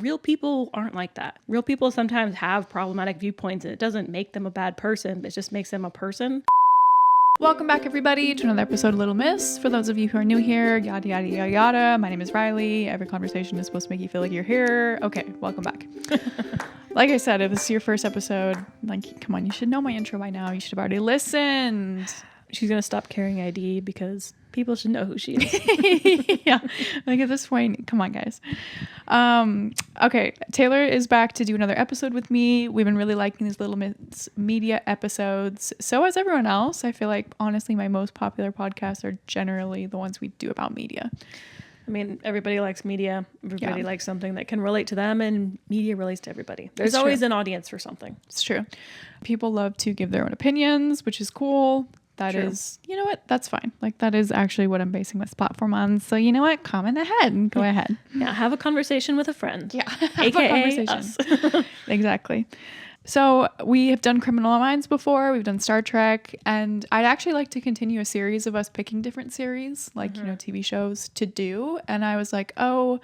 Real people aren't like that. Real people sometimes have problematic viewpoints, and it doesn't make them a bad person. It just makes them a person. Welcome back, everybody, to another episode of Little Miss. For those of you who are new here, yada, yada, yada, yada. My name is Riley. Every conversation is supposed to make you feel like you're here. Okay, welcome back. Like I said, if this is your first episode, like, come on, you should know my intro by now. You should have already listened. She's going to stop carrying ID because people should know who she is. Yeah, like at this point, come on, guys. Okay, Taylor is back to do another episode with me. We've been really liking these Little Miss media episodes. So has everyone else. I feel like, honestly, my most popular podcasts are generally the ones we do about media. I mean, everybody likes media. Everybody likes something that can relate to them, and media relates to everybody. There's always an audience for something. It's true. People love to give their own opinions, which is cool. That is, you know what? That's fine. Like, that is actually what I'm basing this platform on. So, you know what? Comment ahead and go ahead. Yeah, have a conversation with a friend. Yeah, AKA us. Exactly. So we have done Criminal Minds before. We've done Star Trek. And I'd actually like to continue a series of us picking different series, like, you know, TV shows to do. And I was like, oh,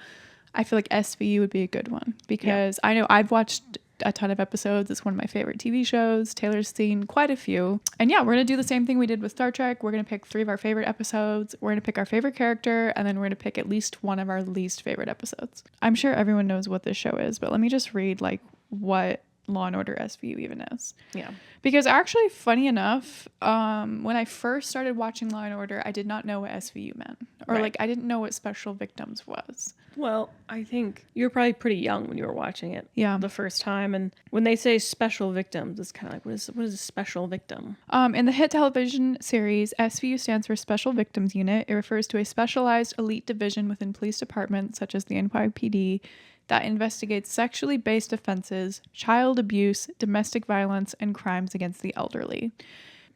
I feel like SVU would be a good one. Because I know I've watched a ton of episodes. It's one of my favorite TV shows. Taylor's seen quite a few. And yeah, we're going to do the same thing we did with Star Trek. We're going to pick 3 of our favorite episodes. We're going to pick our favorite character, and then we're going to pick at least one of our least favorite episodes. I'm sure everyone knows what this show is, but let me just read like what Law & Order SVU even is. Yeah. Because actually, funny enough, when I first started watching Law & Order, I did not know what SVU meant. Or like, I didn't know what Special Victims was. Well, I think you were probably pretty young when you were watching it the first time. And when they say special victims, it's kind of like, what is a special victim? In the hit television series, SVU stands for Special Victims Unit. It refers to a specialized elite division within police departments, such as the NYPD, that investigates sexually based offenses, child abuse, domestic violence, and crimes against the elderly.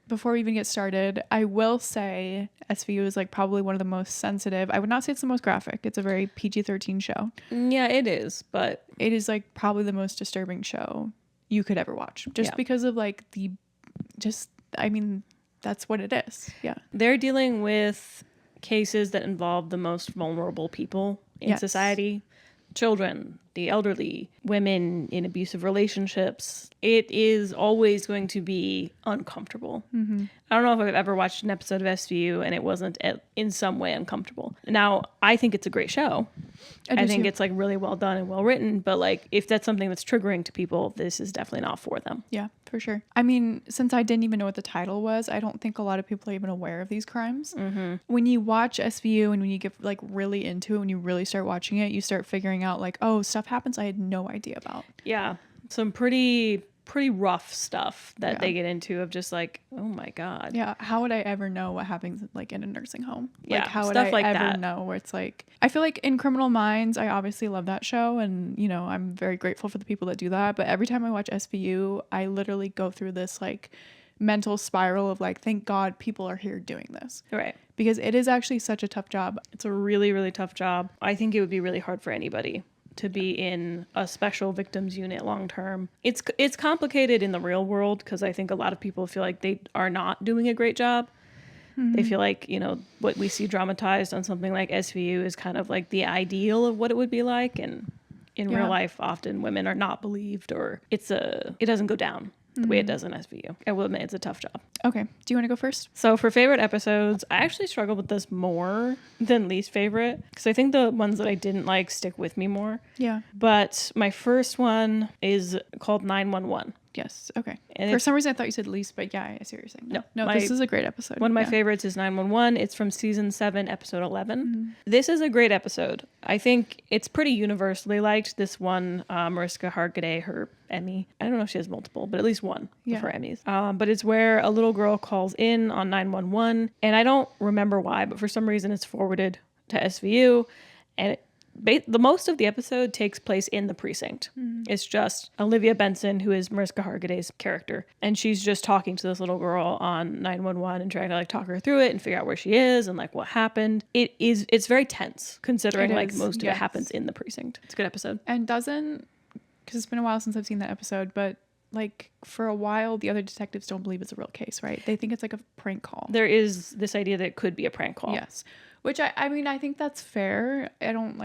Before we even get started, I will say SVU is like probably one of the most sensitive. I would not say it's the most graphic. It's a very PG-13 show. Yeah, it is, but it is like probably the most disturbing show you could ever watch. Just because of like I mean, that's what it is. Yeah. They're dealing with cases that involve the most vulnerable people in society. Children, the elderly, women in abusive relationships. It is always going to be uncomfortable. Mm-hmm. I don't know if I've ever watched an episode of SVU and it wasn't in some way uncomfortable. Now, I think it's a great show. I think it's like really well done and well written, but like if that's something that's triggering to people, this is definitely not for them. Yeah, for sure. I mean, since I didn't even know what the title was, I don't think a lot of people are even aware of these crimes. Mm-hmm. When you watch SVU and when you get like really into it, when you really start watching it, you start figuring out like, oh, stuff happens I had no idea about. Yeah, some pretty rough stuff that they get into of just like, oh my God. Yeah, how would I ever know what happens like in a nursing home? Like, how would I ever know where it's like, I feel like in Criminal Minds, I obviously love that show and, you know, I'm very grateful for the people that do that. But every time I watch SVU, I literally go through this like mental spiral of like, thank God people are here doing this. Right. Because it is actually such a tough job. It's a really, really tough job. I think it would be really hard for anybody to be in a special victims unit long term. It's complicated in the real world because I think a lot of people feel like they are not doing a great job. Mm-hmm. They feel like, you know, what we see dramatized on something like SVU is kind of like the ideal of what it would be like, and in real life often women are not believed, or it doesn't go down the way it does in SVU. I will admit it's a tough job. Okay. Do you want to go first? So for favorite episodes, I actually struggle with this more than least favorite because I think the ones that I didn't like stick with me more. Yeah. But my first one is called 911. Yes. Okay. And for some reason I thought you said least, but yeah, I see what you're saying. No, this is a great episode. One of my favorites is 911. It's from season 7, episode 11. Mm-hmm. This is a great episode. I think it's pretty universally liked. This one, Mariska Hargitay, her Emmy. I don't know if she has multiple, but at least one of her Emmys. But it's where a little girl calls in on 911, and I don't remember why, but for some reason it's forwarded to SVU, and the most of the episode takes place in the precinct. Mm-hmm. It's just Olivia Benson, who is Mariska Hargitay's character, and she's just talking to this little girl on 911 and trying to like talk her through it and figure out where she is and like what happened. It's very tense considering like most of it happens in the precinct. It's a good episode. And because it's been a while since I've seen that episode, but like for a while the other detectives don't believe it's a real case, right? They think it's like a prank call. There is this idea that it could be a prank call. Yes. Which I mean, I think that's fair. I don't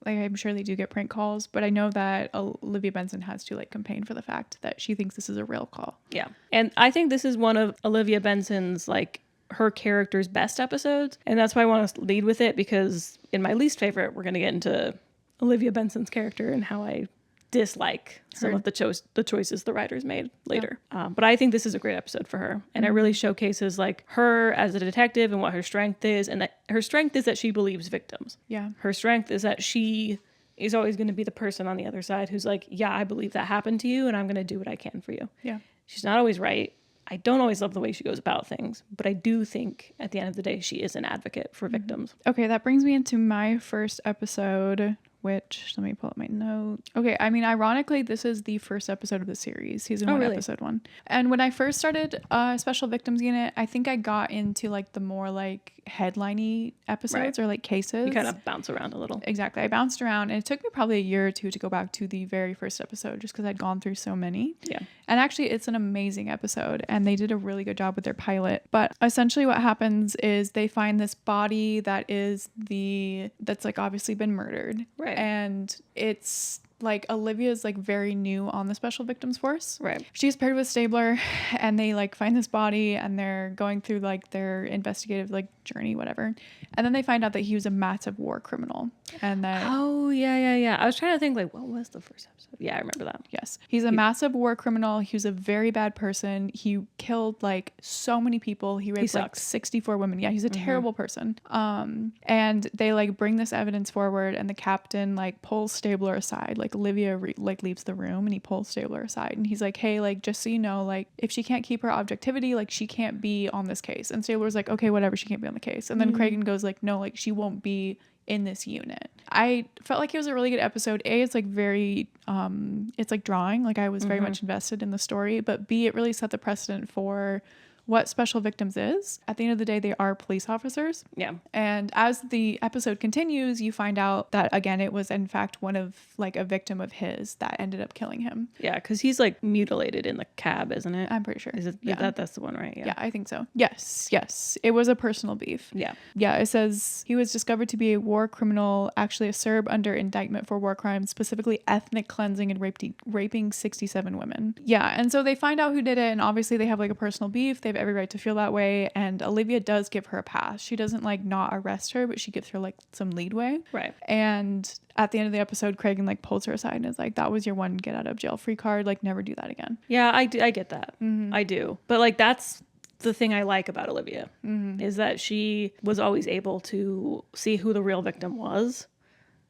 Like, I'm sure they do get prank calls, but I know that Olivia Benson has to like campaign for the fact that she thinks this is a real call. Yeah. And I think this is one of Olivia Benson's, like, her character's best episodes. And that's why I want to lead with it, because in my least favorite, we're going to get into Olivia Benson's character and how I dislike some of the choices the writers made later. Yeah. But I think this is a great episode for her. And it really showcases like her as a detective and what her strength is. And that her strength is that she believes victims. Yeah. Her strength is that she is always going to be the person on the other side who's like, yeah, I believe that happened to you and I'm going to do what I can for you. Yeah. She's not always right. I don't always love the way she goes about things, but I do think at the end of the day, she is an advocate for victims. Okay, that brings me into my first episode, which, let me pull up my note. Okay, I mean, ironically, this is the first episode of the series, season 1, really? Episode 1. And when I first started Special Victims Unit, I think I got into like the more like headline-y episodes, right, or like cases. You kind of bounce around a little. Exactly. I bounced around, and it took me probably a year or two to go back to the very first episode just because I'd gone through so many. Yeah. And actually, it's an amazing episode, and they did a really good job with their pilot. But essentially what happens is they find this body that's like obviously been murdered. Right. And it's like Olivia's like very new on the Special Victims Force. Right. She's paired with Stabler, and they like find this body, and they're going through like their investigative like journey, whatever. And then they find out that he was a massive war criminal. And that I was trying to think like, what was the first episode? Yeah, I remember that. Yes. He's a massive war criminal. He was a very bad person. He killed like so many people. He raped like 64 women. Yeah, he's a terrible person. And they like bring this evidence forward, and the captain like pulls Stabler aside. Like Olivia leaves the room, and he pulls Stabler aside, and he's like, hey, like, just so you know, like, if she can't keep her objectivity, like, she can't be on this case. And Stabler's like, okay, whatever, she can't be on the case. And then Cragen goes like, no, like, she won't be in this unit. I felt like it was a really good episode. A, it's like very it's like drawing, like I was very much invested in the story, but B, it really set the precedent for what Special Victims is. At the end of the day, they are police officers. Yeah. And as the episode continues, you find out that, again, it was in fact one of like a victim of his that ended up killing him. Yeah, because he's like mutilated in the cab, isn't it? I'm pretty sure. Is it? Yeah. That's the one, right? Yeah, I think so. Yes. It was a personal beef. Yeah. Yeah, it says he was discovered to be a war criminal, actually a Serb under indictment for war crimes, specifically ethnic cleansing and raping 67 women. Yeah, and so they find out who did it, and obviously they have like a personal beef. They have every right to feel that way, and Olivia does give her a pass. She doesn't like not arrest her, but she gives her like some leadway. Right. And at the end of the episode, Cragen like pulls her aside and is like, that was your one get out of jail free card, like never do that again. Yeah, I get that. I do. But like that's the thing I like about Olivia is that she was always able to see who the real victim was,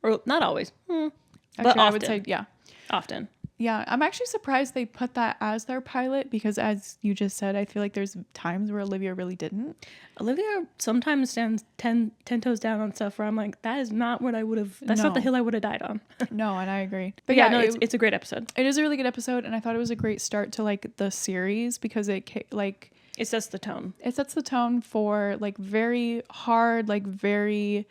or not always, Actually, but often. I would say Often. Yeah, I'm actually surprised they put that as their pilot, because as you just said, I feel like there's times where Olivia really didn't. Olivia sometimes stands 10 toes down on stuff where I'm like, that is not what I would have, that's not the hill I would have died on. No, and I agree. But yeah, no, it's a great episode. It is a really good episode, and I thought it was a great start to like the series, because it sets the tone. It sets the tone for like very hard, like very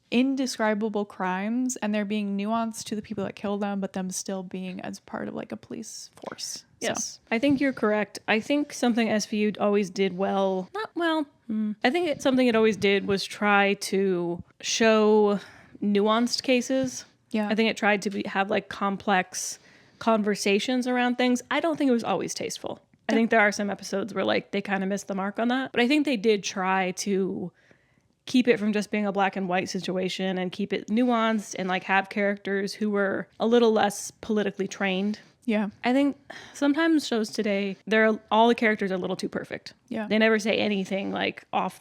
indescribable crimes, and they're being nuanced to the people that kill them, but them still being as part of like a police force. Yes. So. I think you're correct. I think something SVU always did well, not well, I think something it always did was try to show nuanced cases. Yeah. I think it tried to have like complex conversations around things. I don't think it was always tasteful. I think there are some episodes where like they kind of missed the mark on that, but I think they did try to keep it from just being a black and white situation and keep it nuanced and like have characters who were a little less politically trained. Yeah. I think sometimes shows today, all the characters are a little too perfect. Yeah. They never say anything like off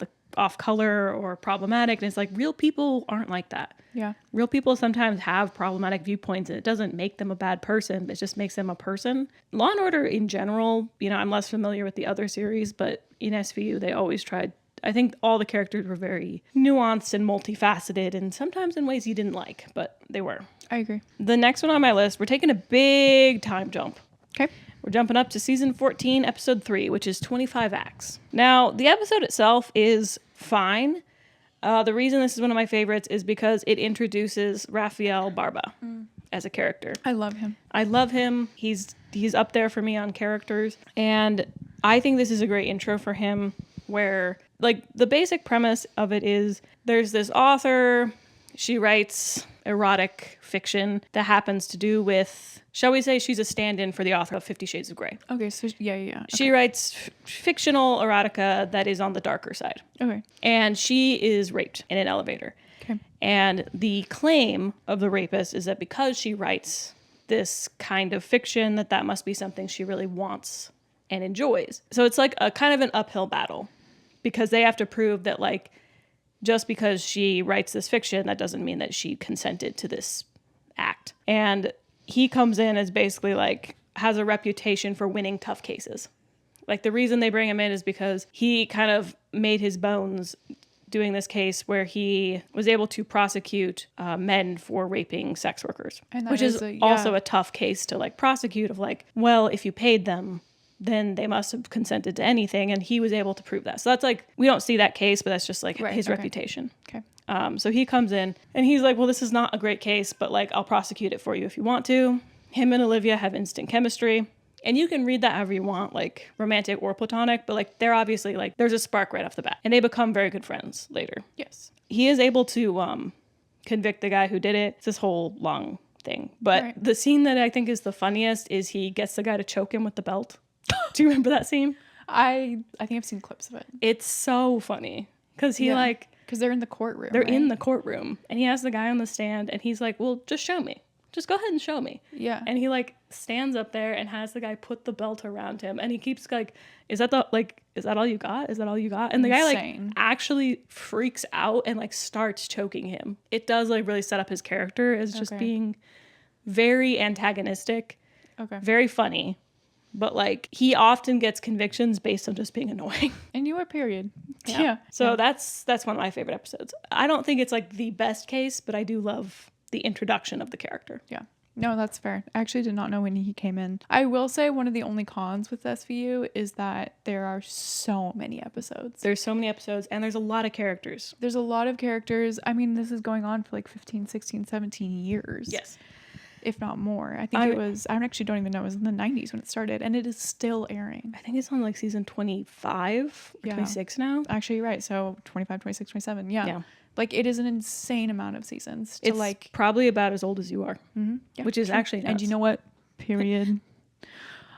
color or problematic. And it's like real people aren't like that. Yeah. Real people sometimes have problematic viewpoints, and it doesn't make them a bad person. It just makes them a person. Law and Order in general, I'm less familiar with the other series, but in SVU, they always tried. I think all the characters were very nuanced and multifaceted, and sometimes in ways you didn't like, but they were. I agree. The next one on my list, we're taking a big time jump. Okay. We're jumping up to season 14, episode 3, which is 25 acts. Now, the episode itself is fine. The reason this is one of my favorites is because it introduces Rafael Barba as a character. I love him. He's up there for me on characters, and I think this is a great intro for him, where like the basic premise of it is there's this author, she writes erotic fiction that happens to do with, shall we say, she's a stand-in for the author of 50 Shades of Grey. Okay, so yeah. She writes fictional erotica that is on the darker side. Okay. And she is raped in an elevator. Okay. And the claim of the rapist is that because she writes this kind of fiction, that must be something she really wants and enjoys. So it's like a kind of an uphill battle, because they have to prove that, like, just because she writes this fiction, that doesn't mean that she consented to this act. And he comes in as basically like has a reputation for winning tough cases. Like, the reason they bring him in is because he kind of made his bones doing this case where he was able to prosecute men for raping sex workers, which is also a tough case to like prosecute, of like, well, if you paid them, then they must have consented to anything. And he was able to prove that. So that's like, we don't see that case, but that's just like his reputation. Okay. So he comes in and he's like, well, this is not a great case, but like, I'll prosecute it for you if you want to. Him and Olivia have instant chemistry. And you can read that however you want, like romantic or platonic, but like, they're obviously like, there's a spark right off the bat. And they become very good friends later. Yes. He is able to convict the guy who did it. It's this whole long thing. But the scene that I think is the funniest is he gets the guy to choke him with the belt. Do you remember that scene? I think I've seen clips of it. It's so funny. Because because they're in the courtroom. They're in the courtroom. And he has the guy on the stand and he's like, well, just show me. Just go ahead and show me. Yeah. And he like stands up there and has the guy put the belt around him. And he keeps like, is that all you got? Is that all you got? And the guy like actually freaks out and like starts choking him. It does like really set up his character as just being very antagonistic. Okay. Very funny. But like, he often gets convictions based on just being annoying. And you are, period. Yeah. So that's one of my favorite episodes. I don't think it's like the best case, but I do love the introduction of the character. Yeah. No, that's fair. I actually did not know when he came in. I will say one of the only cons with SVU is that there are so many episodes. There's so many episodes and there's a lot of characters. There's a lot of characters. I mean, this is going on for like 15, 16, 17 years. Yes. If not more. I think it was, I actually don't even know, it was in the 90s when it started, and it is still airing. I think it's on like season 25 or 26 now. Actually, you're right. So 25, 26, 27. Yeah. Like, it is an insane amount of seasons. It's like probably about as old as you are, which is actually nuts. And you know what? Period.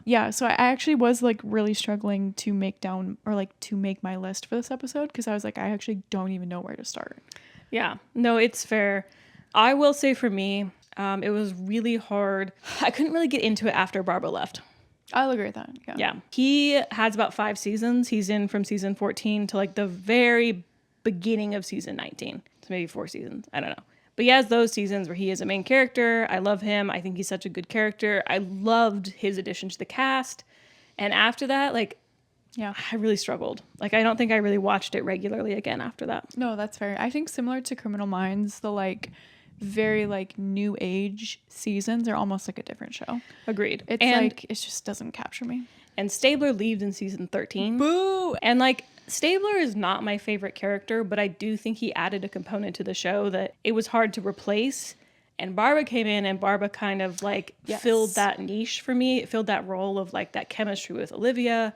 Yeah. So I actually was like really struggling to make my list for this episode, because I was like, I actually don't even know where to start. Yeah. No, it's fair. I will say for me, it was really hard. I couldn't really get into it after Barba left. I'll agree with that. Yeah. He has about 5 seasons. He's in from season 14 to like the very beginning of season 19. So maybe 4 seasons. I don't know. But he has those seasons where he is a main character. I love him. I think he's such a good character. I loved his addition to the cast. And after that, like, I really struggled. Like, I don't think I really watched it regularly again after that. No, that's fair. I think similar to Criminal Minds, the like very like new age seasons are almost like a different show. Agreed. It's like, it just doesn't capture me. And Stabler leaves in season 13. Boo! And like, Stabler is not my favorite character, but I do think he added a component to the show that it was hard to replace. And Barba came in and Barba kind of like filled that niche for me. It filled that role of like that chemistry with Olivia.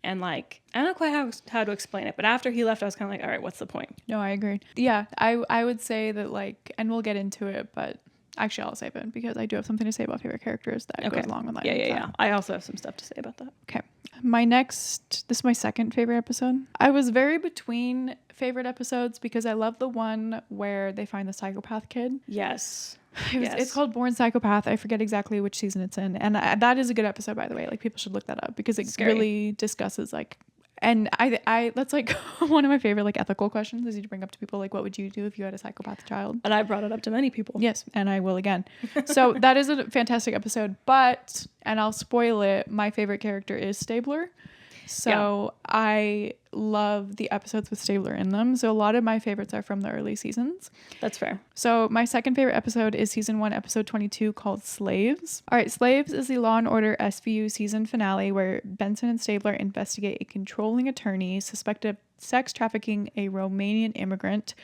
And like, I don't know quite how to explain it, but after he left, I was kind of like, all right, what's the point? No, I agree. Yeah, I would say that like, and we'll get into it, but actually I'll save it because I do have something to say about favorite characters that goes along with that. Yeah. I also have some stuff to say about that. Okay. This is my second favorite episode. I was very between favorite episodes because I love the one where they find the psychopath kid. Yes. It's called Born Psychopath. I forget exactly which season it's in. And that is a good episode, by the way. Like, people should look that up because it really discusses like, and I that's like one of my favorite like ethical questions is you bring up to people like, what would you do if you had a psychopath child? And I brought it up to many people. Yes, and I will again. So that is a fantastic episode, but, and I'll spoil it, my favorite character is Stabler. So I love the episodes with Stabler in them. So a lot of my favorites are from the early seasons. That's fair. So my second favorite episode is season 1, episode 22, called Slaves. All right, Slaves is the Law & Order SVU season finale where Benson and Stabler investigate a controlling attorney suspected of sex trafficking a Romanian immigrant,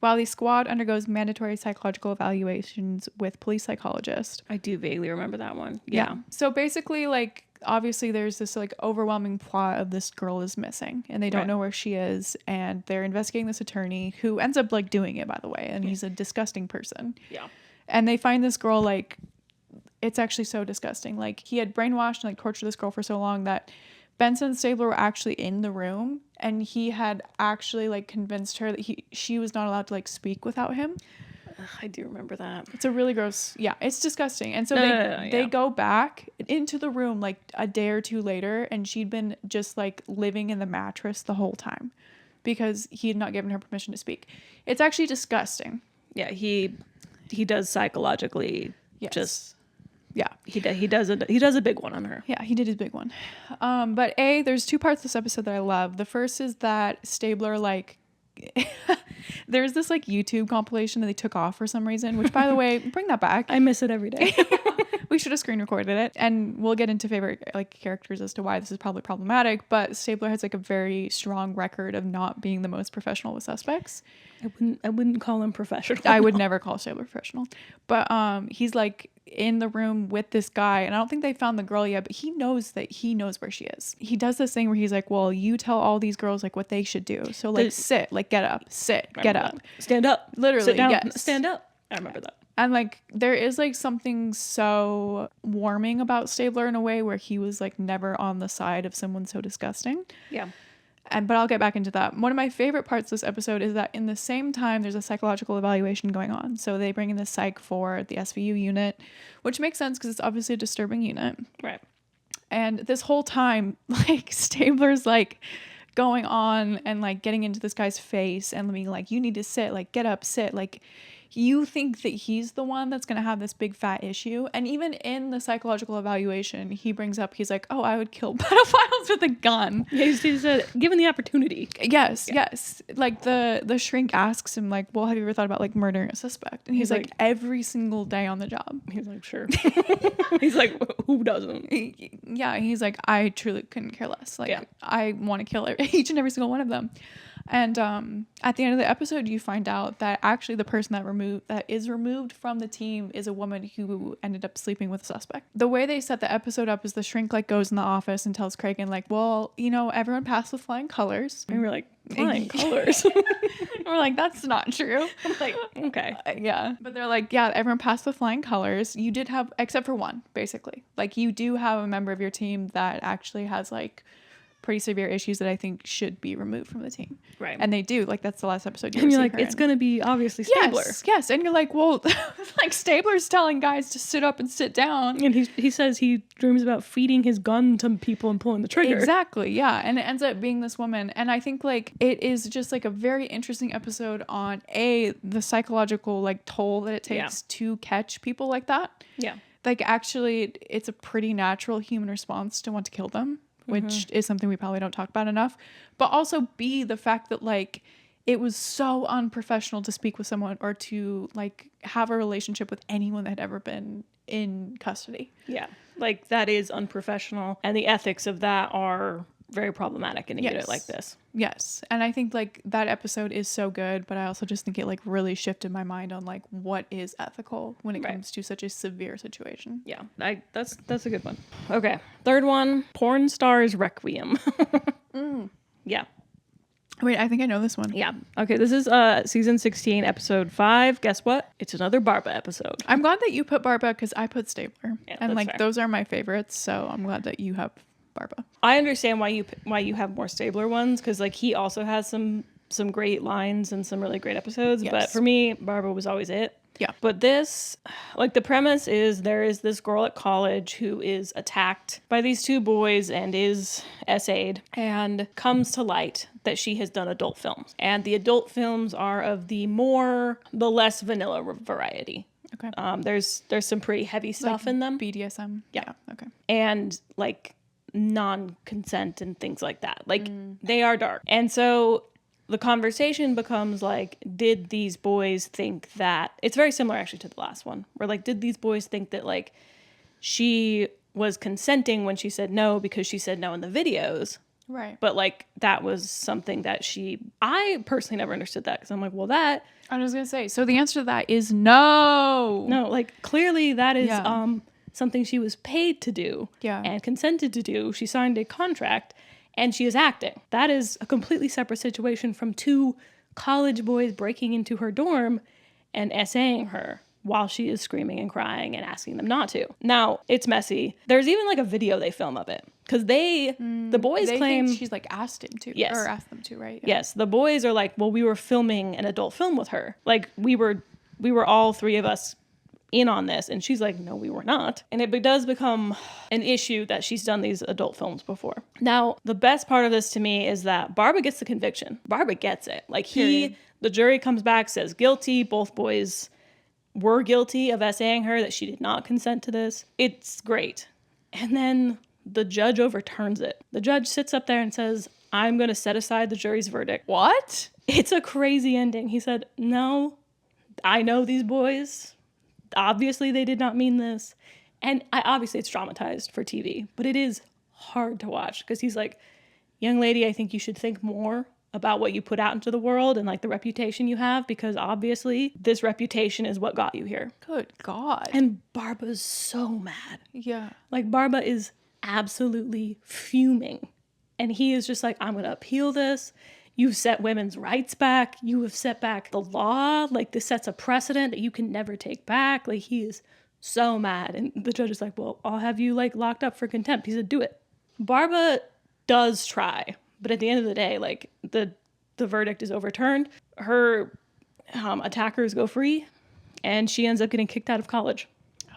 while the squad undergoes mandatory psychological evaluations with police psychologists. I do vaguely remember that one. Yeah. So basically, like, obviously there's this like overwhelming plot of this girl is missing and they don't know where she is, and they're investigating this attorney who ends up like doing it, by the way, and he's a disgusting person. Yeah. And they find this girl, like, it's actually so disgusting. Like, he had brainwashed and like tortured this girl for so long that Benson and Stabler were actually in the room, and he had actually like convinced her that she was not allowed to like speak without him. I do remember that. It's a really gross, it's disgusting. And so they go back into the room like a day or two later, and she'd been just like living in the mattress the whole time because he had not given her permission to speak. It's actually disgusting. Yeah, he does psychologically just he does a big one on her. Yeah, he did his big one. But there's two parts of this episode that I love. The first is that Stabler like there's this like YouTube compilation that they took off for some reason, which, by the way, bring that back. I miss it every day. We should have screen recorded it, and we'll get into favorite like characters as to why this is probably problematic. But Stabler has like a very strong record of not being the most professional with suspects. I wouldn't call him professional. I would never call Stabler professional. But he's like in the room with this guy, and I don't think they found the girl yet, but he knows where she is. He does this thing where he's like, well, you tell all these girls like what they should do. So like sit, like get up, sit, get up. Stand up. Literally, sit down, yes. Stand up. I remember that. And like there is like something so warming about Stabler in a way where he was like never on the side of someone so disgusting. Yeah. But I'll get back into that. One of my favorite parts of this episode is that in the same time, there's a psychological evaluation going on. So they bring in the psych for the SVU unit, which makes sense because it's obviously a disturbing unit. Right. And this whole time, like, Stabler's like going on and like getting into this guy's face and being like, you need to sit, like, get up, sit. Like, you think that he's the one that's going to have this big fat issue. And even in the psychological evaluation, he brings up, he's like, oh, I would kill pedophiles with a gun. Yeah, he said, given the opportunity. Yes. Like the shrink asks him like, well, have you ever thought about like murdering a suspect? And he's like, every single day on the job. He's like, sure. He's like, who doesn't? Yeah. He's like, I truly couldn't care less. Like, I want to kill each and every single one of them. And at the end of the episode, you find out that actually the person that is removed from the team is a woman who ended up sleeping with a suspect. The way they set the episode up is the shrink like goes in the office and tells Cragen like, well, you know, everyone passed with flying colors. And we're like, flying colors? We're like, that's not true. I'm like, okay. Yeah. But they're like, yeah, everyone passed with flying colors. You did have, except for one, basically. Like, you do have a member of your team that actually has like pretty severe issues that I think should be removed from the team. Right. And they do. Like, that's the last episode and you're like, it's going to be obviously Stabler. Yes. And you're like, well, like, Stabler's telling guys to sit up and sit down. And he says he dreams about feeding his gun to people and pulling the trigger. Exactly. Yeah. And it ends up being this woman. And I think like it is just like a very interesting episode on the psychological like toll that it takes to catch people like that. Yeah. Like, actually, it's a pretty natural human response to want to kill them, which is something we probably don't talk about enough. But also the fact that like it was so unprofessional to speak with someone or to like have a relationship with anyone that had ever been in custody. Yeah. Like, that is unprofessional, and the ethics of that are very problematic in a unit like this. Yes. And I think like that episode is so good, but I also just think it like really shifted my mind on like what is ethical when it comes to such a severe situation. Yeah. That's a good one. Okay. Third one, Porn Stars Requiem. Yeah. Wait, I think I know this one. Yeah. Okay, this is season 16, episode 5. Guess what? It's another Barba episode. I'm glad that you put Barba because I put Stabler. Yeah, and like fair. Those are my favorites, so I'm glad that you have Barba. I understand why you have more Stabler ones, because like he also has some great lines and some really great episodes. Yes. But for me, Barba was always it. Yeah. But this, like, the premise is there is this girl at college who is attacked by these two boys and is SA'd, and comes to light that she has done adult films. And the adult films are of the less vanilla variety. Okay. There's some pretty heavy stuff in them. BDSM. Yeah. Okay. And like non-consent and things like that. Like they are dark. And so the conversation becomes like, did these boys think that, it's very similar actually to the last one, where like, did these boys think that like she was consenting when she said no because she said no in the videos? Right. But like that was something that I personally never understood that, because I'm like, well, that, I was gonna say, so the answer to that is no. like clearly that is something she was paid to do Yeah. and consented to do. She signed a contract and she is acting. That is a completely separate situation from 2 college boys breaking into her dorm and essaying her while she is screaming and crying and asking them not to. Now, it's messy. There's even like a video they film of it because the boys They claim think she's like asked him to, Yes. or asked them to, right? Yes, the boys are like, well, we were filming an adult film with her. Like we were all 3 of us in on this. And she's like, no, we were not. And it does become an issue that she's done these adult films before. Now, the best part of this to me is that Barba gets the conviction. Barba gets it. Like the jury comes back, says guilty. Both boys were guilty of essaying her, that she did not consent to this. It's great. And then the judge overturns it. The judge sits up there and says, I'm going to set aside the jury's verdict. What? It's a crazy ending. He said, no, I know these boys. Obviously, they did not mean this. And obviously, it's dramatized for TV, but it is hard to watch because he's like, young lady, I think you should think more about what you put out into the world and like the reputation you have, because obviously this reputation is what got you here. Good God. And Barba's so mad. Yeah. Like Barba is absolutely fuming. And he is just like, I'm going to appeal this. You've set women's rights back. You have set back the law. Like this sets a precedent that you can never take back. Like he is so mad. And the judge is like, well, I'll have you like locked up for contempt. He said, do it. Barba does try. But at the end of the day, like the verdict is overturned. Her attackers go free and she ends up getting kicked out of college.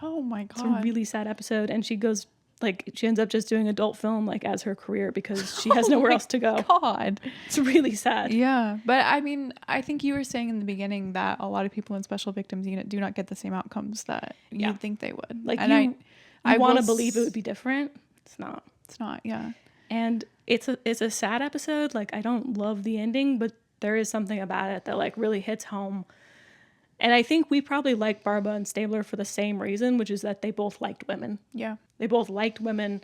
Oh my God. It's a really sad episode. And she goes, like, she ends up just doing adult film, like, as her career because she has nowhere else to go. God. It's really sad. Yeah. But I mean, I think you were saying in the beginning that a lot of people in special victims unit do not get the same outcomes that you'd think they would. Like, and I want to believe it would be different. It's not. It's not, yeah. And it's a sad episode. Like, I don't love the ending, but there is something about it that, like, really hits home. And I think we probably like Barba and Stabler for the same reason, which is that they both liked women. Yeah. They both liked women,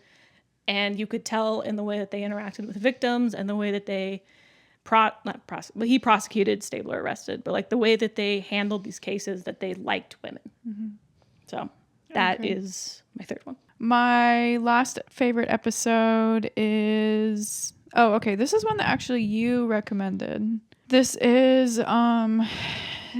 and you could tell in the way that they interacted with victims and the way that they he prosecuted, Stabler arrested, but like the way that they handled these cases, that they liked women. Mm-hmm. So that is my third one. My last favorite episode is, this is one that actually you recommended. This is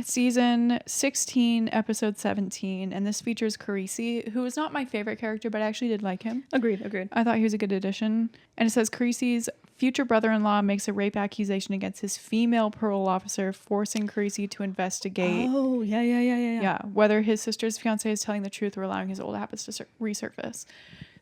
season 16, episode 17, and this features Carisi, who is not my favorite character, but I actually did like him. Agreed. I thought he was a good addition. And it says Carisi's future brother-in-law makes a rape accusation against his female parole officer, forcing Carisi to investigate. Oh, yeah. Yeah, whether his sister's fiance is telling the truth or allowing his old habits to resurface.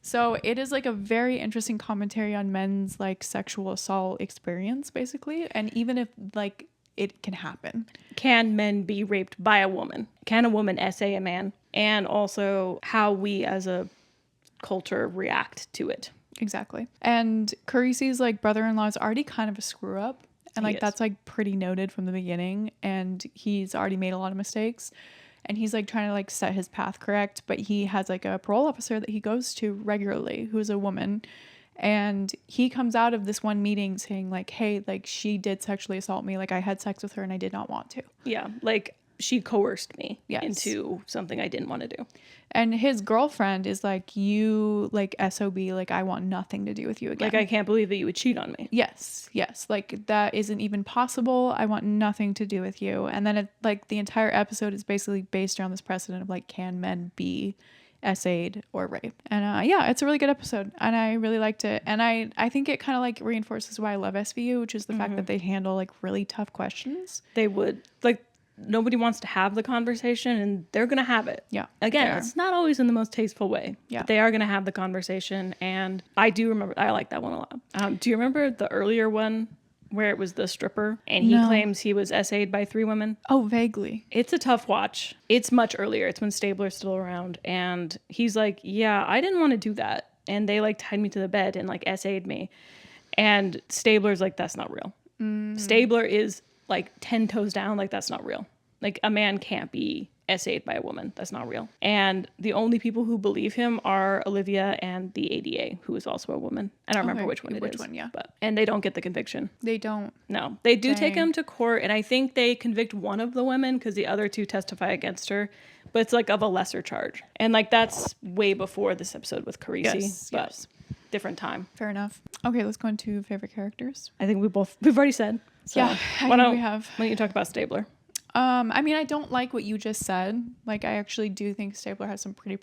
So it is like a very interesting commentary on men's like sexual assault experience, basically. And even if like it can happen. Can men be raped by a woman? Can a woman essay a man? And also how we as a culture react to it. Exactly. And Carisi's like brother-in-law is already kind of a screw up. And like that's like pretty noted from the beginning. And he's already made a lot of mistakes. And he's like trying to like set his path correct. But he has like a parole officer that he goes to regularly, who's a woman. And he comes out of this one meeting saying like, hey, like she did sexually assault me. Like I had sex with her and I did not want to. Yeah. Like she coerced me into something I didn't want to do. And his girlfriend is like, you like SOB, like I want nothing to do with you again. Like I can't believe that you would cheat on me. Yes. Like that isn't even possible. I want nothing to do with you. And then it, like the entire episode is basically based around this precedent of like, can men be essayed or raped? And it's a really good episode and I really liked it. And I think it kind of like reinforces why I love SVU, which is the fact that they handle like really tough questions. They would. Like nobody wants to have the conversation and they're going to have it. Yeah. Again, it's not always in the most tasteful way. Yeah. But they are going to have the conversation. And I do remember, I like that one a lot. Do you remember the earlier one where it was the stripper and he claims he was essayed by 3 women? Oh, vaguely. It's a tough watch. It's much earlier. It's when Stabler's still around. And he's like, yeah, I didn't want to do that. And they like tied me to the bed and like essayed me. And Stabler's like, that's not real. Mm. Stabler is like 10 toes down, like that's not real. Like a man can't be essayed by a woman. That's not real. And the only people who believe him are Olivia and the ADA, who is also a woman. I don't remember which one it is. Which one, yeah. And they don't get the conviction. They don't. No. They do take him to court, and I think they convict one of the women because the other 2 testify against her. but it's like of a lesser charge. And like that's way before this episode with Carisi, but different time. Fair enough. Okay, let's go into favorite characters. I think we've already said. So I think we have. Why don't you talk about Stabler? I mean, I don't like what you just said. Like, I actually do think Stabler has some pretty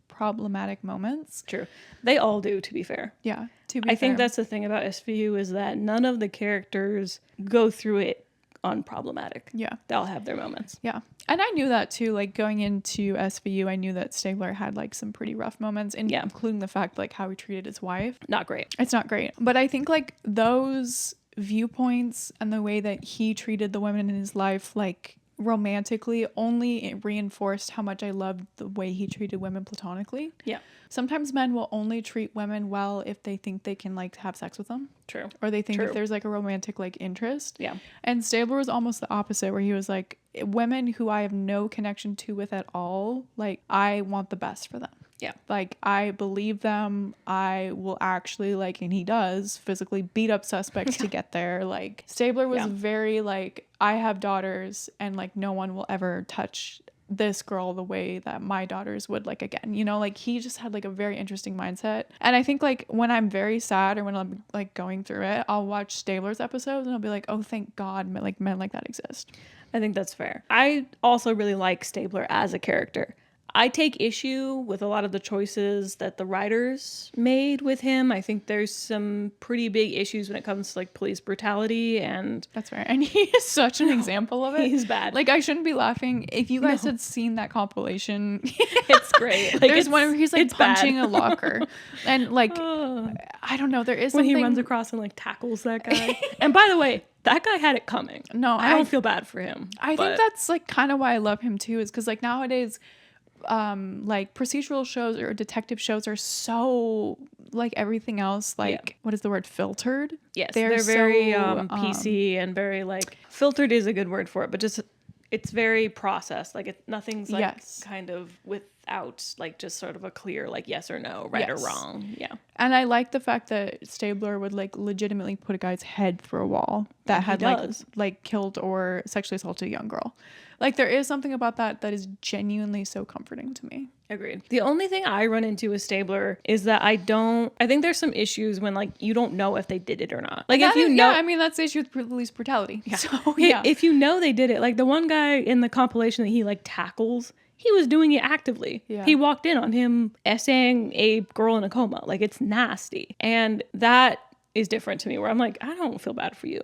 problematic moments. True. They all do, to be fair. Yeah, I think that's the thing about SVU is that none of the characters go through it unproblematic. Yeah. They all have their moments. Yeah. And I knew that too. Like, going into SVU, I knew that Stabler had like some pretty rough moments, and including the fact like how he treated his wife. Not great. It's not great. But I think like those viewpoints and the way that he treated the women in his life, like romantically, only reinforced how much I loved the way he treated women platonically. Yeah. Sometimes men will only treat women well if they think they can like have sex with them. True. Or they think if there's like a romantic like interest. Yeah. And Stabler was almost the opposite, where he was like, women who I have no connection to with at all, like I want the best for them. Yeah. Like, I believe them. I will actually, like, and he does, physically beat up suspects to get there. Like, Stabler was very, like, I have daughters, and, like, no one will ever touch this girl the way that my daughters would, like, again. You know, like, he just had, like, a very interesting mindset. And I think, like, when I'm very sad or when I'm, like, going through it, I'll watch Stabler's episodes, and I'll be like, oh, thank God, like, men like that exist. I think that's fair. I also really like Stabler as a character. I take issue with a lot of the choices that the writers made with him. I think there's some pretty big issues when it comes to like police brutality, and that's fair. And he is such an example of it. He's bad. Like, I shouldn't be laughing. If you guys had seen that compilation, it's great. Like, there's one where he's like punching a locker, and like I don't know. There is when something... he runs across and like tackles that guy. And by the way, that guy had it coming. No, I don't feel bad for him. I think that's like kind of why I love him too. Is because like nowadays, like procedural shows or detective shows are so like everything else, like what is the word, filtered? Yes, they're very PC and very like filtered is a good word for it, but just it's very processed. Like nothing's like kind of without like just sort of a clear like yes or no, right or wrong. Yeah. And I like the fact that Stabler would like legitimately put a guy's head through a wall that had like killed or sexually assaulted a young girl. Like, there is something about that is genuinely so comforting to me. Agreed. The only thing I run into with Stabler is that I think there's some issues when, like, you don't know if they did it or not. Like, if you know... Yeah, I mean, that's the issue with police brutality. Yeah. So, if you know they did it, like, the one guy in the compilation that he, like, tackles... He was doing it actively. Yeah. He walked in on him essaying a girl in a coma. Like, it's nasty. And that is different to me, where I'm like, I don't feel bad for you.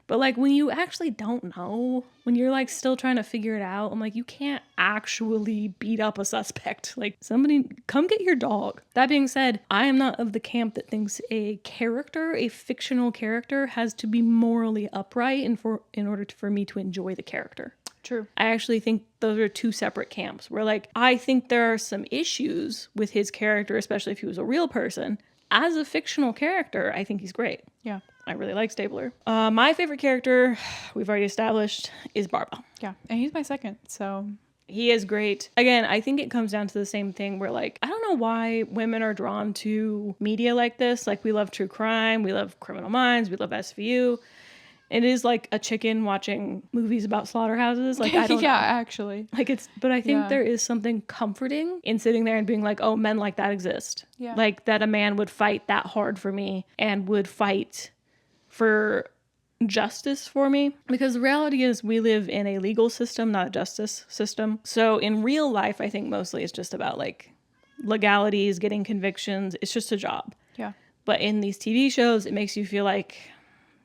But, like, when you actually don't know, when you're, like, still trying to figure it out, I'm like, you can't actually beat up a suspect. Like, somebody, come get your dog. That being said, I am not of the camp that thinks a fictional character, has to be morally upright in order for me to enjoy the character. True. I actually think those are two separate camps, where, like, I think there are some issues with his character, especially if he was a real person. As a fictional character, I think he's great. Yeah. I really like Stabler. My favorite character, we've already established, is Barba. Yeah, and he's my second, so... He is great. Again, I think it comes down to the same thing where, like, I don't know why women are drawn to media like this. Like, we love true crime, we love Criminal Minds, we love SVU. It is like a chicken watching movies about slaughterhouses. Like, I don't know. Actually. Like, but I think there is something comforting in sitting there and being like, oh, men like that exist. Yeah. Like, that a man would fight that hard for me and would fight for justice for me. Because the reality is we live in a legal system, not a justice system. So in real life, I think mostly it's just about like legalities, getting convictions. It's just a job. Yeah. But in these TV shows, it makes you feel like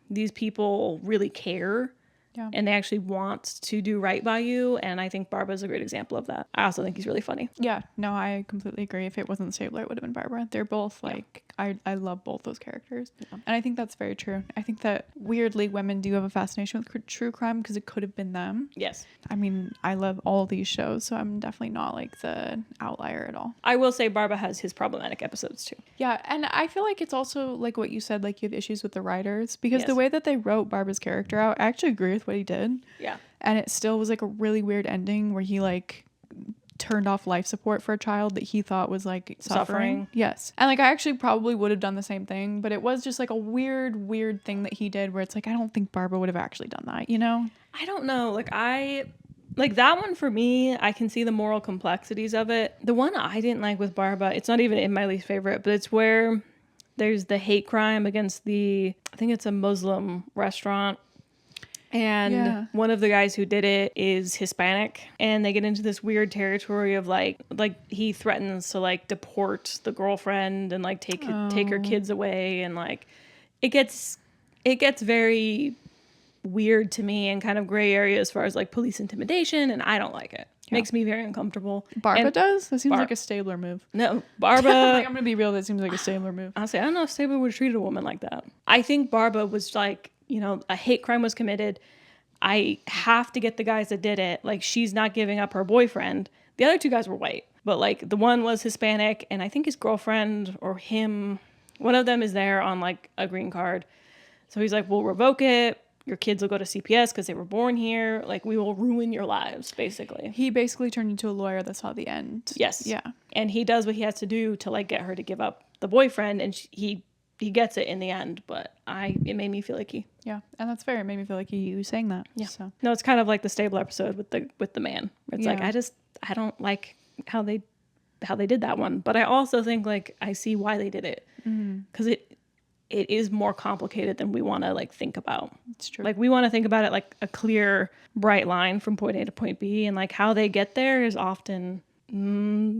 these people really care. Yeah. And they actually want to do right by you. And I think Barba is a great example of that. I also think he's really funny. Yeah, no, I completely agree. If it wasn't Stabler, it would have been Barba. They're both like, I love both those characters. Yeah. And I think that's very true. I think that weirdly women do have a fascination with true crime because it could have been them. Yes. I mean, I love all these shows, so I'm definitely not like the outlier at all. I will say Barba has his problematic episodes too. Yeah, and I feel like it's also like what you said, like you have issues with the writers because the way that they wrote Barba's character out, I actually agree with what he did. Yeah. And it still was like a really weird ending where he like turned off life support for a child that he thought was like suffering. Yes. And like I actually probably would have done the same thing, but it was just like a weird thing that he did where it's like I don't think Barba would have actually done that, you know? I don't know. Like I Like that one for me, I can see the moral complexities of it. The one I didn't like with Barba, it's not even in my least favorite, but it's where there's the hate crime against I think it's a Muslim restaurant. And one of the guys who did it is Hispanic, and they get into this weird territory of like he threatens to like deport the girlfriend and like take her kids away, and like it gets very weird to me and kind of gray area as far as like police intimidation, and I don't like it. Makes me very uncomfortable. Barba does? That seems like a Stabler move. No, Barba. Like, I'm gonna be real. That seems like a Stabler move. Honestly, I don't know if Stabler would treat a woman like that. I think Barba was like, a hate crime was committed. I have to get the guys that did it. Like, she's not giving up her boyfriend. The other two guys were white, but like the one was Hispanic, and I think his girlfriend or him, one of them is there on like a green card. So he's like, we'll revoke it. Your kids will go to CPS because they were born here. Like, we will ruin your lives, basically. He basically turned into a lawyer that saw the end. Yes. Yeah. And he does what he has to do to like get her to give up the boyfriend, and he gets it in the end. But it made me feel icky. Yeah, and that's fair. It made me feel like you saying that. Yeah. So. No, it's kind of like the Stable episode with the man. It's like I don't like how they did that one, but I also think like I see why they did it, because it is more complicated than we want to like think about. It's true. Like we want to think about it like a clear, bright line from point A to point B, and like how they get there is often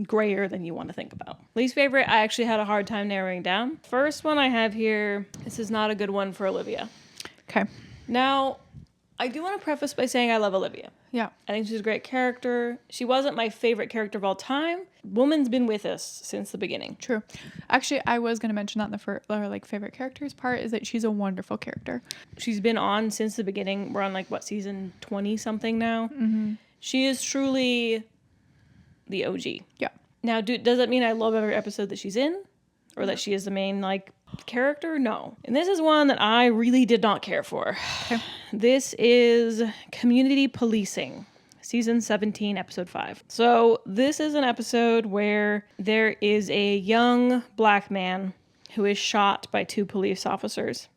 grayer than you want to think about. Least favorite, I actually had a hard time narrowing down. First one I have here, this is not a good one for Olivia. Okay. Now, I do want to preface by saying I love Olivia. Yeah. I think she's a great character. She wasn't my favorite character of all time. Woman's been with us since the beginning. True. Actually, I was going to mention that in the favorite characters part is that she's a wonderful character. She's been on since the beginning. We're on like season 20 something now. Mm-hmm. She is truly the OG. Yeah. Now, does that mean I love every episode that she's in? Or that she is the main like character? No. And this is one that I really did not care for. Okay. This is Community Policing, season 17, episode 5. So this is an episode where there is a young black man who is shot by 2 police officers.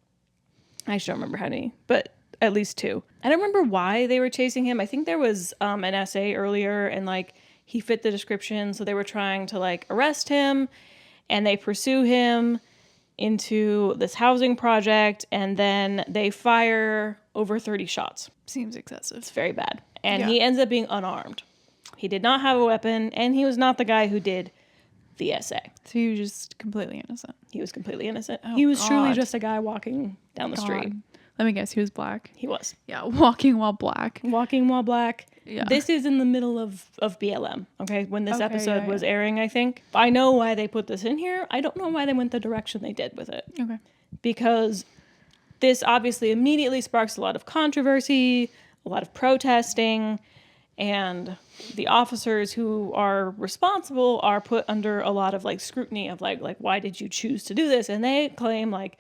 I just don't remember how many, but at least 2. I don't remember why they were chasing him. I think there was an essay earlier, and like he fit the description, so they were trying to like arrest him, and they pursue him into this housing project, and then they fire over 30 shots. Seems excessive. It's very bad. And he ends up being unarmed. He did not have a weapon, and he was not the guy who did the essay. So he was just completely innocent. He was completely innocent. Oh, he was God. truly just a guy walking down the street. Let me guess, he was black. He was. Yeah, walking while black. Walking while black. Yeah. This is in the middle of BLM, okay? When this episode was airing, I think. I know why they put this in here. I don't know why they went the direction they did with it. Okay. Because this obviously immediately sparks a lot of controversy, a lot of protesting, and the officers who are responsible are put under a lot of like scrutiny of like why did you choose to do this? And they claim like,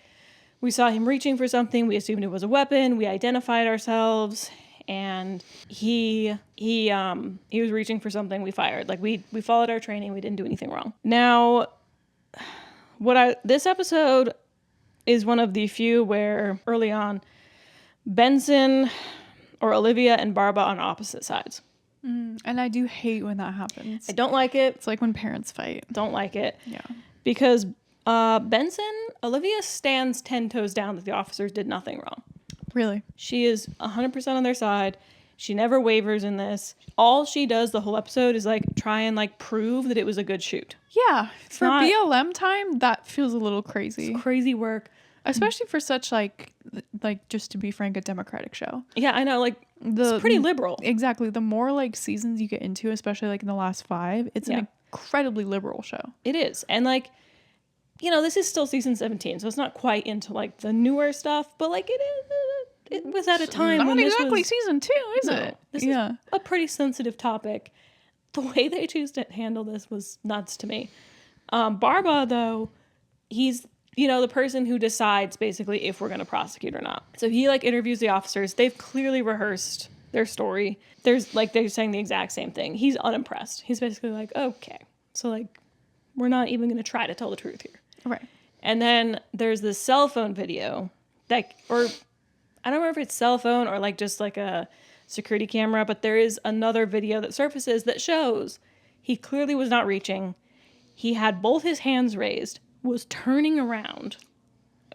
we saw him reaching for something, we assumed it was a weapon, we identified ourselves, and he was reaching for something, we fired. Like we followed our training, we didn't do anything wrong. Now, this episode is one of the few where early on Benson or Olivia and Barba on opposite sides. And I do hate when that happens. I don't like it. It's like when parents fight. Don't like it. Yeah. Because Olivia stands 10 toes down that the officers did nothing wrong. Really? She is 100% on their side. She never wavers in this. All she does the whole episode is like try and like prove that it was a good shoot. Yeah. For BLM time, that feels a little crazy. It's crazy work. Especially for such like just to be frank, a Democratic show. Yeah, I know. Like it's pretty liberal. Exactly. The more like seasons you get into, especially like in the last 5, it's an incredibly liberal show. It is. And like, this is still season 17, so it's not quite into like the newer stuff, but like it was at a time when exactly this was season 2, is it? This is a pretty sensitive topic. The way they choose to handle this was nuts to me. Barba, though, he's the person who decides basically if we're going to prosecute or not. So he like interviews the officers. They've clearly rehearsed their story. They're saying the exact same thing. He's unimpressed. He's basically like, okay, so like we're not even going to try to tell the truth here. Right. And then there's this cell phone video or I don't remember if it's cell phone or like just like a security camera, but there is another video that surfaces that shows he clearly was not reaching. He had both his hands raised, was turning around,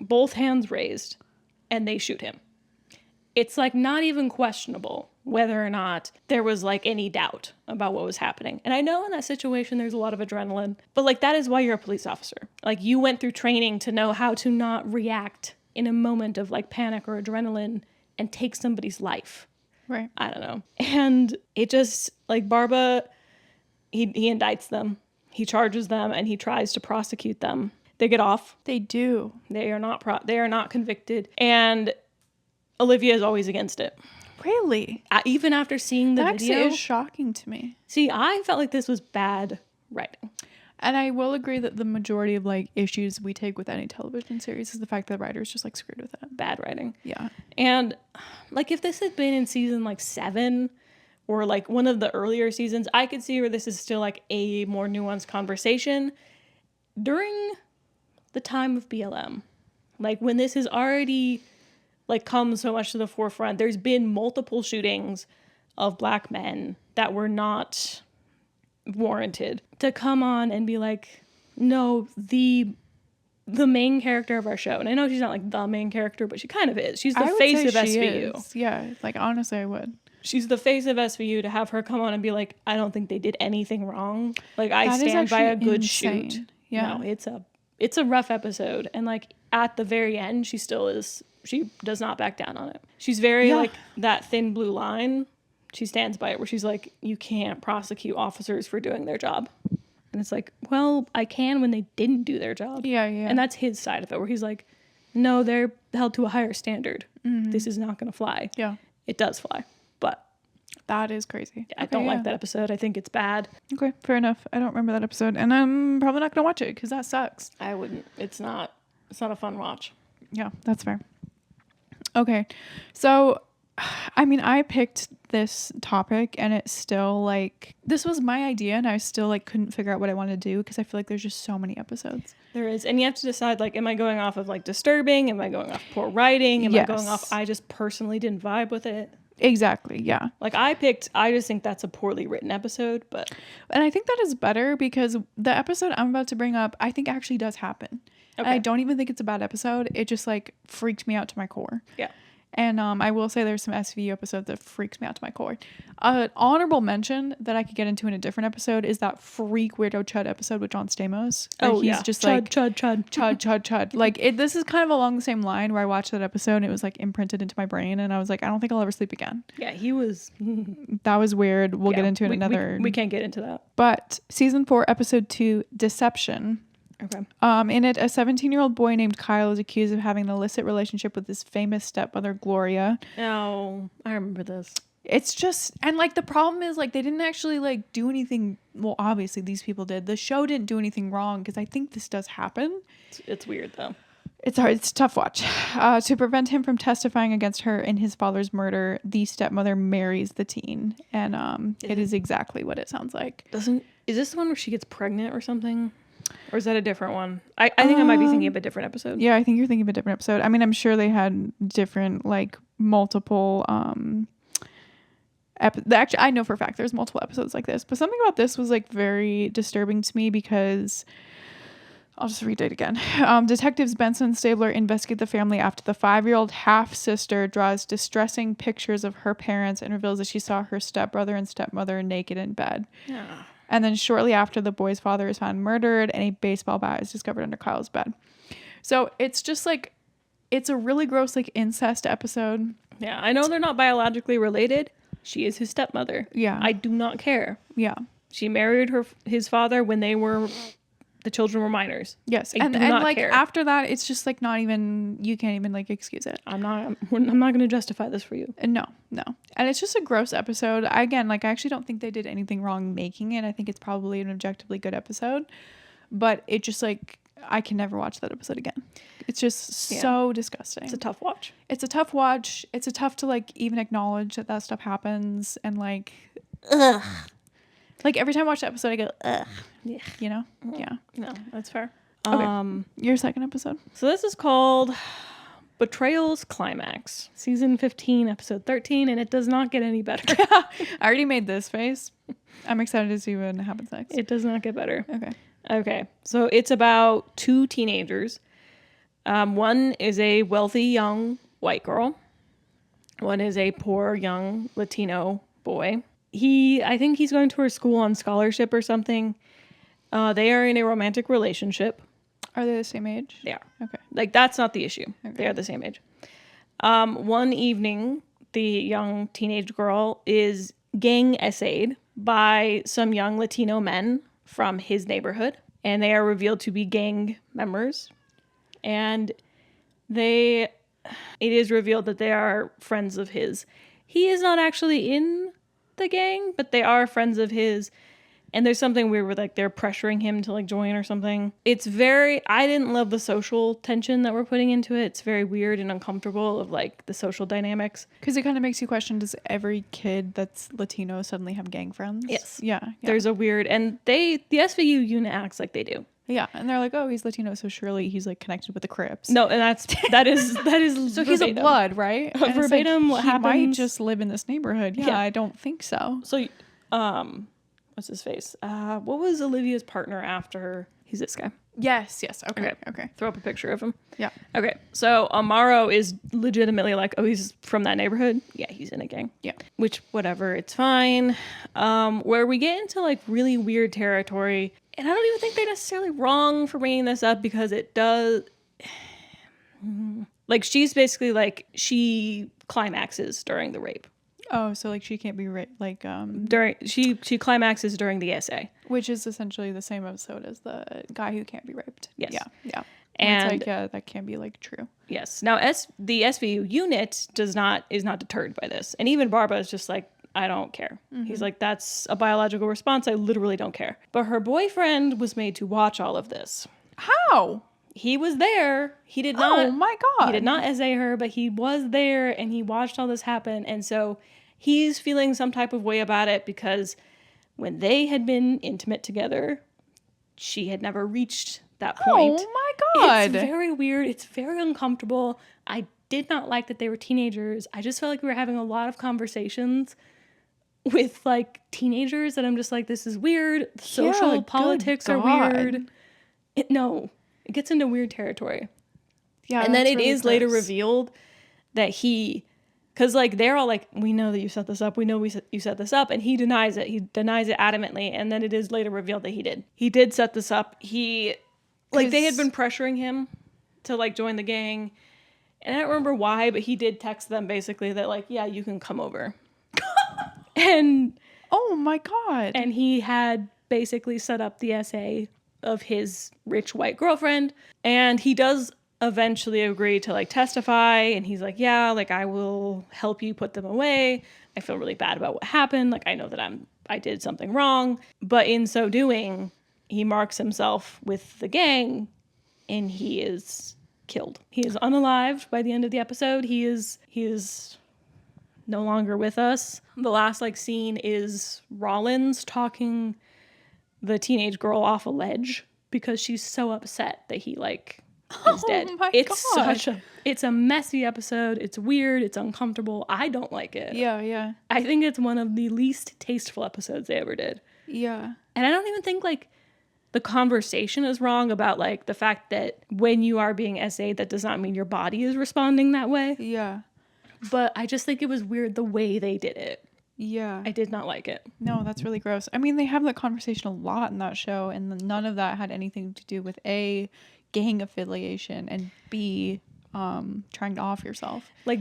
both hands raised, and they shoot him. It's like not even questionable whether or not there was like any doubt about what was happening. And I know in that situation there's a lot of adrenaline, but like that is why you're a police officer. Like you went through training to know how to not react in a moment of like panic or adrenaline and take somebody's life. Right. I don't know. And it just like Barba, he indicts them, he charges them, and he tries to prosecute them. They get off. They do. They are not convicted. And Olivia is always against it. Really? Even after seeing the video. That is shocking to me. See, I felt like this was bad writing. And I will agree that the majority of like issues we take with any television series is the fact that the writers just like screwed with it. Bad writing. Yeah. And like if this had been in season like 7 or like one of the earlier seasons, I could see where this is still like a more nuanced conversation. During the time of BLM, like when this is already like come so much to the forefront, there's been multiple shootings of Black men that were not warranted. To come on and be like, no, the main character of our show, and I know she's not like the main character, but she kind of is. She's the face of SVU. Is. Yeah, like honestly, I would. She's the face of SVU. To have her come on and be like, I don't think they did anything wrong. Like I That is stand by a good insane. shoot. Yeah, No, it's a rough episode, and like at the very end, she does not back down on it. She's very like that thin blue line. She stands by it where she's like, you can't prosecute officers for doing their job. And it's like, well, I can when they didn't do their job. Yeah. And that's his side of it, where he's like, no, they're held to a higher standard. Mm-hmm. This is not going to fly. Yeah. It does fly, but that is crazy. I don't like that episode. I think it's bad. Okay, fair enough. I don't remember that episode, and I'm probably not going to watch it because that sucks. I wouldn't. It's not a fun watch. Yeah, that's fair. Okay, so I mean, I picked this topic and it's still like, this was my idea and I still like couldn't figure out what I wanted to do because I feel like there's just so many episodes. There is. And you have to decide, like, am I going off of like disturbing? Am I going off poor writing? Am I going off, I just personally didn't vibe with it? Exactly. Yeah. Like I just think that's a poorly written episode, but. And I think that is better because the episode I'm about to bring up, I think actually does happen. Okay. I don't even think it's a bad episode. It just like freaked me out to my core. Yeah. And I will say there's some SVU episodes that freaks me out to my core. An honorable mention that I could get into in a different episode is that freak weirdo Chud episode with John Stamos. Oh, he's just Chud, like Chud. Like this is kind of along the same line where I watched that episode and it was like imprinted into my brain and I was like, I don't think I'll ever sleep again. Yeah, he was. That was weird. We'll get into it another. We can't get into that. But season 4, episode 2, Deception. Okay. In it, a 17-year-old boy named Kyle is accused of having an illicit relationship with his famous stepmother, Gloria. Oh, I remember this. It's just, and like the problem is like they didn't actually like do anything. Well, obviously these people did. The show didn't do anything wrong because I think this does happen. It's weird though. It's hard. It's a tough watch. To prevent him from testifying against her in his father's murder, the stepmother marries the teen, and it is exactly what it sounds like. Is this the one where she gets pregnant or something? Or is that a different one? I think I might be thinking of a different episode. Yeah, I think you're thinking of a different episode. I mean, I'm sure they had different, like, multiple... Actually, I know for a fact there's multiple episodes like this. But something about this was, like, very disturbing to me because... I'll just read it again. Detectives Benson and Stabler investigate the family after the 5-year-old half-sister draws distressing pictures of her parents and reveals that she saw her stepbrother and stepmother naked in bed. Yeah. And then shortly after, the boy's father is found murdered and a baseball bat is discovered under Kyle's bed. So it's just like, it's a really gross like incest episode. Yeah, I know they're not biologically related. She is his stepmother. Yeah. I do not care. Yeah. She married his father when the children were minors. Yes. I and like care. After that, it's just like not even, you can't even like excuse it. I'm not going to justify this for you. No. And it's just a gross episode. Again, like I actually don't think they did anything wrong making it. I think it's probably an objectively good episode, but it just like, I can never watch that episode again. It's just so disgusting. It's a tough watch. It's a tough watch. It's a tough to like even acknowledge that stuff happens and like, ugh. Like every time I watch the episode, I go, ugh. Yeah. You know? Yeah. No, that's fair. Okay. Your second episode. So this is called Betrayal's Climax, season 15, episode 13, and it does not get any better. I already made this face. I'm excited to see what happens next. It does not get better. Okay. So it's about two teenagers. One is a wealthy young white girl. One is a poor young Latino boy. I think he's going to her school on scholarship or something. They are in a romantic relationship. Are they the same age? They are. Okay. Like, that's not the issue. Okay. They are the same age. One evening, the young teenage girl is gang essayed by some young Latino men from his neighborhood, and they are revealed to be gang members. And it is revealed that they are friends of his. He is not actually in the gang, but they are friends of his. And there's something weird with, like, they're pressuring him to, like, join or something. I didn't love the social tension that we're putting into it. It's very weird and uncomfortable of, like, the social dynamics. Because it kind of makes you question, does every kid that's Latino suddenly have gang friends? Yes. Yeah. There's a weird, and the SVU unit acts like they do. Yeah, and they're like, oh, he's Latino, so surely he's, like, connected with the Crips. No, and that is So verbatim. he's a blood, right? And it's Verbatim, what he might happens- just live in this neighborhood. Yeah, I don't think so. So, what's his face? What was Olivia's partner after? He's this guy. Yes. Okay. Throw up a picture of him. Yeah. Okay, so Amaro is legitimately like, oh, he's from that neighborhood? Yeah, he's in a gang. Yeah. Which, whatever, it's fine. Where we get into, like, really weird territory, and I don't even think they're necessarily wrong for bringing this up, because it does... Like, she's basically, like, she climaxes during the rape. Oh, so, like, she can't be like She climaxes during the essay. which is essentially the same episode as the guy who can't be raped. Yes. Yeah. And it's like, yeah, that can be, like, true. yes. Now, the SVU unit is not deterred by this. And even Barba is just like, I don't care. Mm-hmm. He's like, that's a biological response. I literally don't care. But her boyfriend was made to watch all of this. How? He was there. He did not. Oh my God. He did not essay her, but he was there and he watched all this happen. And so he's feeling some type of way about it, because when they had been intimate together, she had never reached that point. Oh my God. It's very weird. It's very uncomfortable. I did not like that they were teenagers. I just felt like we were having a lot of conversations with, like, teenagers that I'm just like, this is weird. Social good politics are God. weird. It gets into weird territory. Yeah. And then that's it really is later gross. revealed that because, like, they're all like, we know that you set this up. We know you set this up. And he denies it. He denies it adamantly. And then it is later revealed that he did. He did set this up. They had been pressuring him to, like, join the gang. And I don't remember why, but he did text them basically that, like, yeah, you can come over. And Oh my God. and he had basically set up the essay of his rich white girlfriend. And he does eventually agree to, like, testify. And he's like, yeah, like, I will help you put them away. I feel really bad about what happened. Like, I know that I did something wrong. But in so doing, he marks himself with the gang, and he is killed. He is unalived by the end of the episode. He is no longer with us. The last, like, scene is Rollins talking the teenage girl off a ledge because she's so upset that he, like, is dead. my God. It's a messy episode. It's weird. It's uncomfortable. I don't like it. Yeah. I think it's one of the least tasteful episodes they ever did. Yeah. And I don't even think, like, the conversation is wrong about, like, the fact that when you are being essayed, that does not mean your body is responding that way. Yeah. But I just think it was weird the way they did it. Yeah. I did not like it. No, that's really gross. I mean, they have that conversation a lot in that show, and none of that had anything to do with A, gang affiliation, and B, trying to off yourself. Like,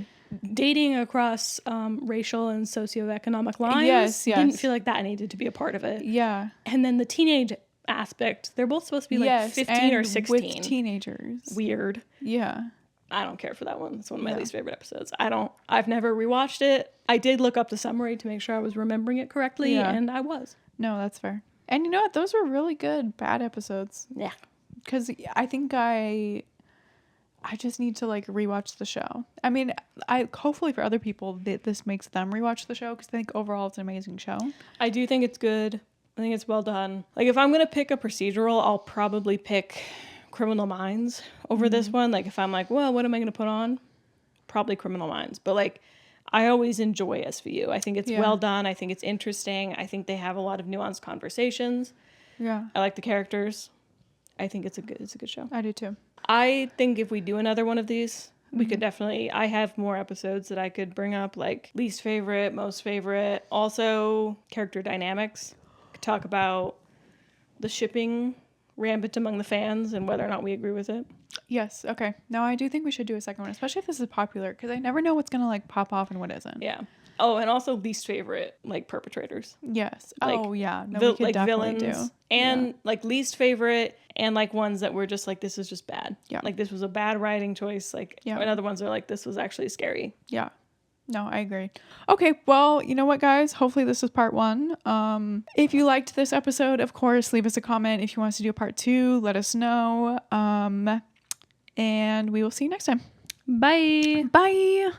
dating across racial and socioeconomic lines. Yes. Didn't feel like that needed to be a part of it. Yeah. And then the teenage aspect, they're both supposed to be like 15 or 16. With teenagers. Weird. Yeah. I don't care for that one. It's one of my least favorite episodes. I've never rewatched it. I did look up the summary to make sure I was remembering it correctly, and I was. No, that's fair. And you know what? Those were really good bad episodes. Yeah. Because I think I just need to, like, rewatch the show. I mean, hopefully for other people this makes them rewatch the show, because I think overall it's an amazing show. I do think it's good. I think it's well done. Like, if I'm gonna pick a procedural, I'll probably pick Criminal Minds over this one. Like, if I'm like, well, what am I gonna put on? probably Criminal Minds, but like I always enjoy SVU. I think it's well done. I think it's interesting. I think they have a lot of nuanced conversations. Yeah. I like the characters. I think it's a good show. I do too. I think if we do another one of these, we could definitely, I have more episodes that I could bring up, like least favorite, most favorite, also character dynamics. Could talk about the shipping rampant among the fans and whether or not we agree with it. Yes. Okay. No, I do think we should do a second one, especially if this is popular, because I never know what's going to like pop off and what isn't. Yeah. Oh, and also least favorite, like perpetrators. Yes. Like, oh, yeah. No, we could like definitely villains do. and like least favorite and like ones that were just like, this is just bad. Yeah. Like this was a bad writing choice. Like and other ones are like, this was actually scary. Yeah. No, I agree. Okay, well, you know what, guys? Hopefully this is part 1. If you liked this episode, of course, leave us a comment. If you want us to do a part 2, let us know. And we will see you next time. Bye. Bye.